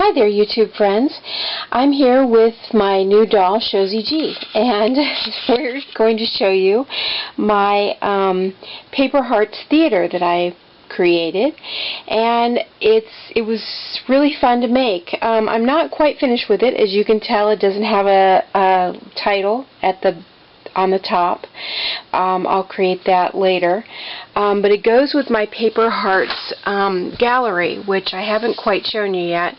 Hi there, YouTube friends. I'm here with my new doll, Shozy G, and we're going to show you my Paper Hearts Theater that I created, and it was really fun to make. I'm not quite finished with it. As you can tell, it doesn't have a title on the top. I'll create that later. But it goes with my Paper Hearts gallery, which I haven't quite shown you yet.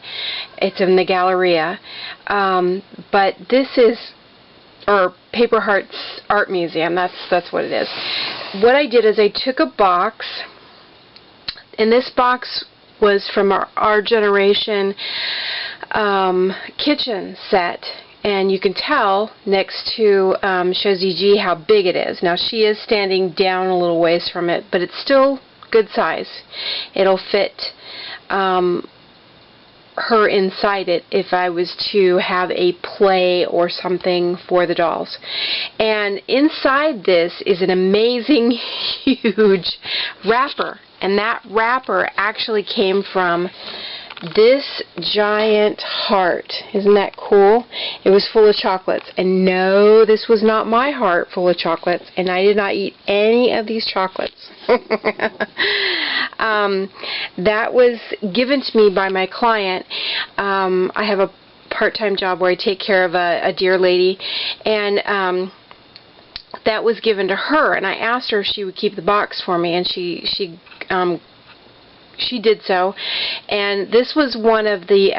It's in the Galleria. But this is, or Paper Hearts Art Museum, that's what it is. What I did is I took a box, and this box was from our generation kitchen set. And you can tell next to Shozy G how big it is. Now she is standing down a little ways from it, but it's still good size. It'll fit her inside it if I was to have a play or something for the dolls. And inside this is an amazing huge wrapper. And that wrapper actually came from this giant heart. Isn't that cool? It was full of chocolates. And no, this was not my heart full of chocolates. And I did not eat any of these chocolates. That was given to me by my client. I have a part-time job where I take care of a dear lady. And that was given to her. And I asked her if she would keep the box for me. And she did so, and this was one of the,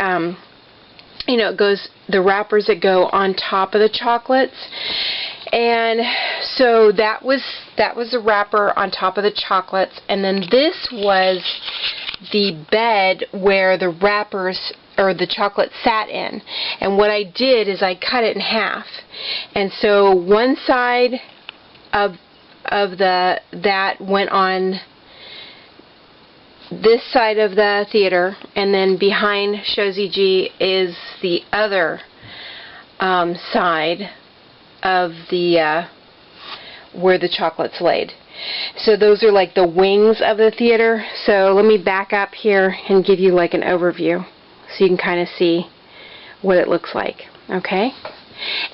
it goes, the wrappers that go on top of the chocolates, and so that was the wrapper on top of the chocolates, and then this was the bed where the wrappers or the chocolate sat in. And what I did is I cut it in half, and so one side of that went on this side of the theater, and then behind Shozy G is the other side of the where the chocolate's laid. So those are like the wings of the theater. So let me back up here and give you like an overview so you can kind of see what it looks like. Okay?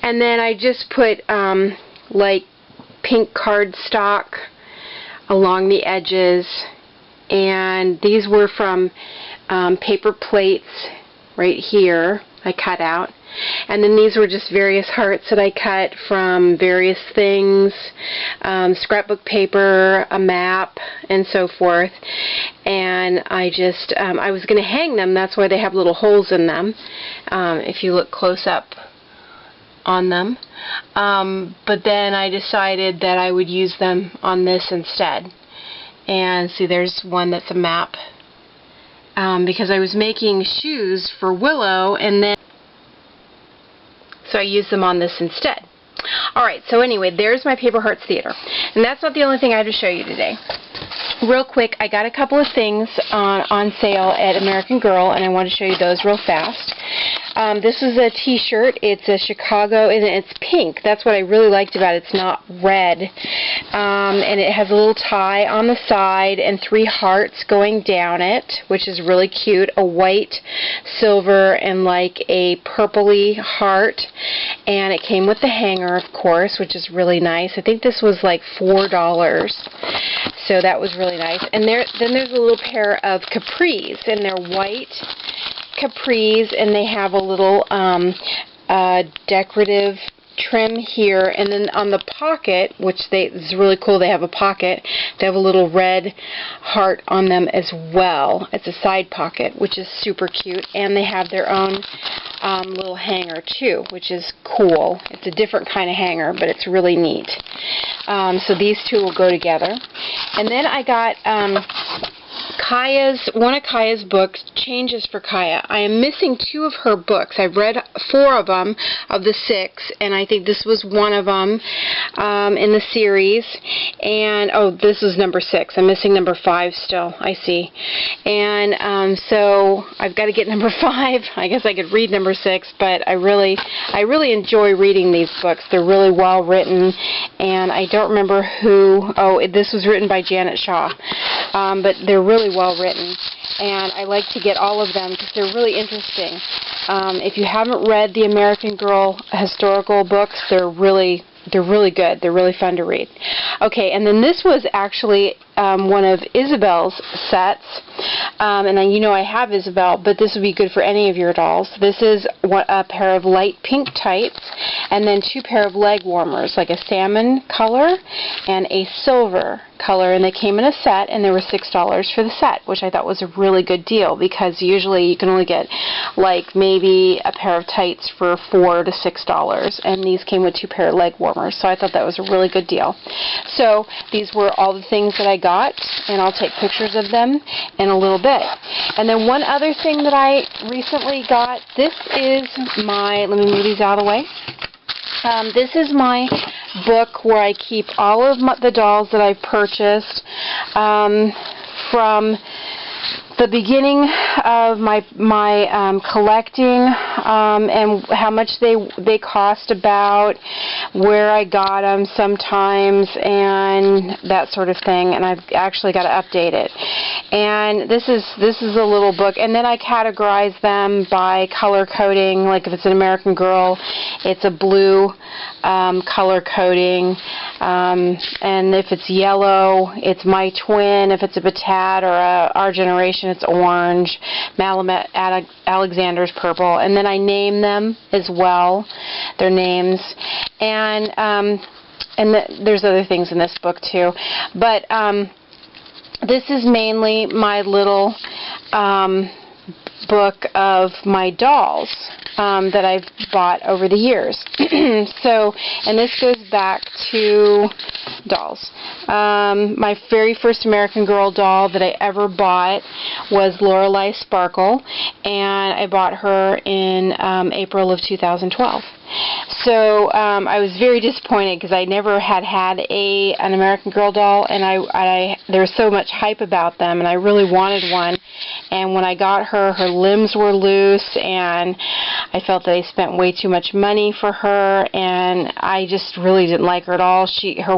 And then I just put like pink cardstock along the edges. And these were from paper plates right here I cut out. And then these were just various hearts that I cut from various things, scrapbook paper, a map, and so forth. And I just, I was going to hang them. That's why they have little holes in them, if you look close up on them. But then I decided that I would use them on this instead. And see, there's one that's a map, because I was making shoes for Willow, and then so I used them on this instead. Alright, so anyway, there's my Paper Hearts Theater. And that's not the only thing I have to show you today. Real quick, I got a couple of things on sale at American Girl, and I want to show you those real fast. This is a t-shirt. It's a Chicago, and it's pink. That's what I really liked about it. It's not red. And it has a little tie on the side and 3 hearts going down it, which is really cute. A white, silver, and like a purpley heart. And it came with the hanger, of course, which is really nice. I think this was like $4. So that was really nice. And then there's a little pair of capris, and they're white capris, and they have a little decorative trim here, and then on the pocket, which is really cool, they have a pocket, they have a little red heart on them as well. It's a side pocket, which is super cute, and they have their own little hanger too, which is cool. It's a different kind of hanger, but it's really neat. So these two will go together. And then I got one of Kaya's books, Changes for Kaya. I am missing 2 of her books. I've read 4 of them, of the 6, and I think this was one of them in the series. And, oh, this is number 6. I'm missing number 5 still, I see. And so I've got to get number 5. I guess I could read number 6, but I really enjoy reading these books. They're really well written, and I don't remember who. Oh, this was written by Janet Shaw. But they're really well written. and I like to get all of them because they're really interesting. If you haven't read the American Girl historical books, they're really good. They're really fun to read. Okay, and then this was actually one of Isabel's sets. And you know I have Isabel, but this would be good for any of your dolls. This is a pair of light pink tights, and then 2 pair of leg warmers, like a salmon color and a silver color, and they came in a set, and they were $6 for the set, which I thought was a really good deal, because usually you can only get like maybe a pair of tights for $4 to $6, and these came with 2 pair of leg warmers, so I thought that was a really good deal. So these were all the things that I got, and I'll take pictures of them in a little bit. And then one other thing that I recently got, this is my, let me move these out of the way. This is my book where I keep all of the dolls that I've purchased from the beginning of my collecting, and how much they cost, about where I got them sometimes, and that sort of thing. And I've actually got to update it. And this is a little book, and then I categorize them by color coding. Like if it's an American Girl, it's a blue color coding, and if it's yellow, it's my twin. If it's a Batad or Our Generation, it's orange. Malamet Alexander's purple, and then I name them as well, their names, and there's other things in this book too, but this is mainly my little book of my dolls that I've bought over the years. So, and this goes back to dolls. My very first American Girl doll that I ever bought was Lorelei Sparkle, and I bought her in April of 2012. So I was very disappointed because I never had an American Girl doll, and there was so much hype about them, and I really wanted one. And when I got her, her limbs were loose, and I felt that I spent way too much money for her, and I just really didn't like her at all. She had a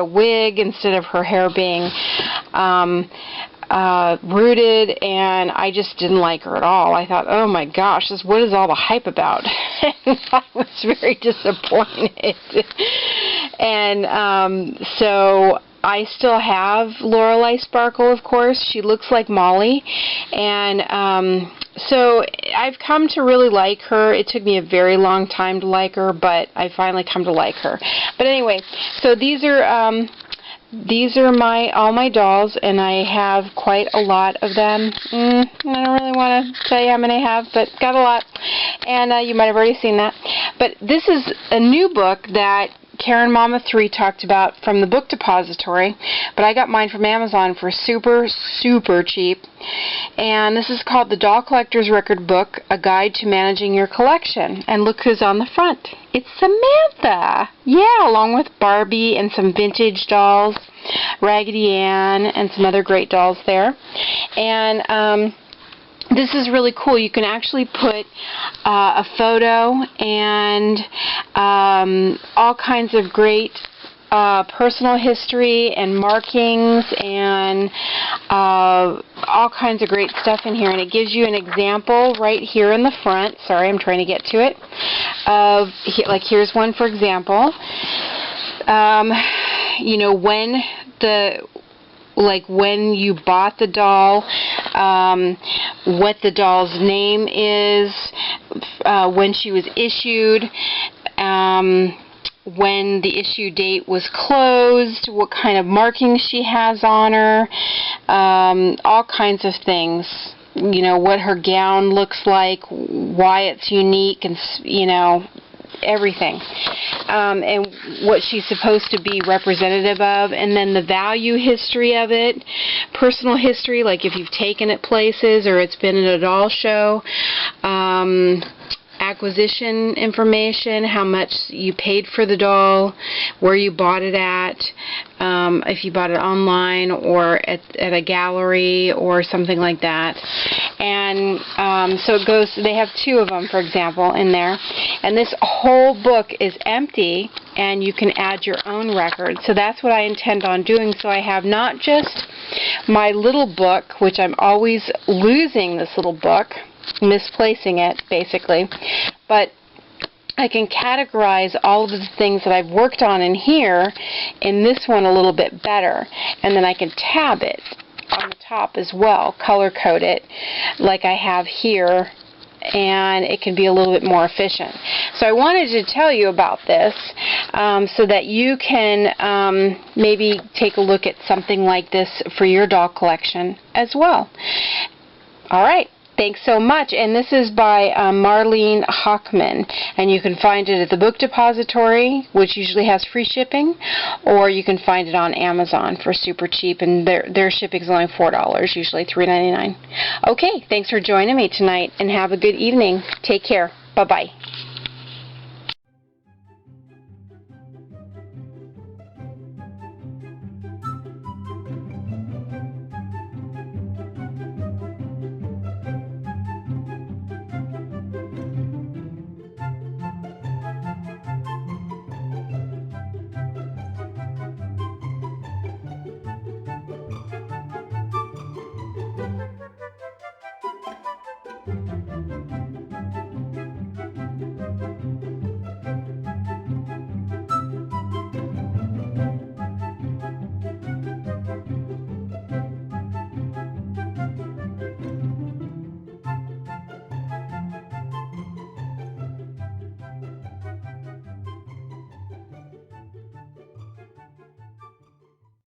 wig instead of her hair being rooted, and I just didn't like her at all. I thought, oh my gosh, what is all the hype about? And I was very disappointed. And so I still have Lorelei Sparkle, of course. She looks like Molly, and so I've come to really like her. It took me a very long time to like her, but I finally come to like her. But anyway, so these are all my dolls, and I have quite a lot of them. I don't really want to tell you how many I have, but got a lot, and you might have already seen that. But this is a new book that Karen Mama 3 talked about from the Book Depository, but I got mine from Amazon for super, super cheap. And this is called The Doll Collector's Record Book, A Guide to Managing Your Collection. And look who's on the front. It's Samantha! Yeah, along with Barbie and some vintage dolls, Raggedy Ann, and some other great dolls there. And this is really cool. You can actually put a photo and all kinds of great personal history and markings and all kinds of great stuff in here. And it gives you an example right here in the front. Sorry, I'm trying to get to it. Like here's one, for example. You know, when you bought the doll, what the doll's name is, when she was issued, when the issue date was closed, what kind of markings she has on her, all kinds of things. You know, what her gown looks like, why it's unique, and, you know, everything, and what she's supposed to be representative of, and then the value history of it, personal history, like if you've taken it places or it's been at a doll show, acquisition information, how much you paid for the doll, where you bought it at, if you bought it online or at a gallery or something like that. And so it goes, they have 2 of them, for example, in there. And this whole book is empty, and you can add your own record. So that's what I intend on doing. So I have not just my little book, which I'm always losing this little book, misplacing it basically, but I can categorize all of the things that I've worked on in here in this one a little bit better, and then I can tab it on the top as well, color code it like I have here, and it can be a little bit more efficient. So I wanted to tell you about this so that you can maybe take a look at something like this for your doll collection as well. Alright, thanks so much. And this is by Marlene Hockman, and you can find it at the Book Depository, which usually has free shipping, or you can find it on Amazon for super cheap, and their shipping is only $4, usually $3.99. Okay, thanks for joining me tonight, and have a good evening. Take care. Bye-bye.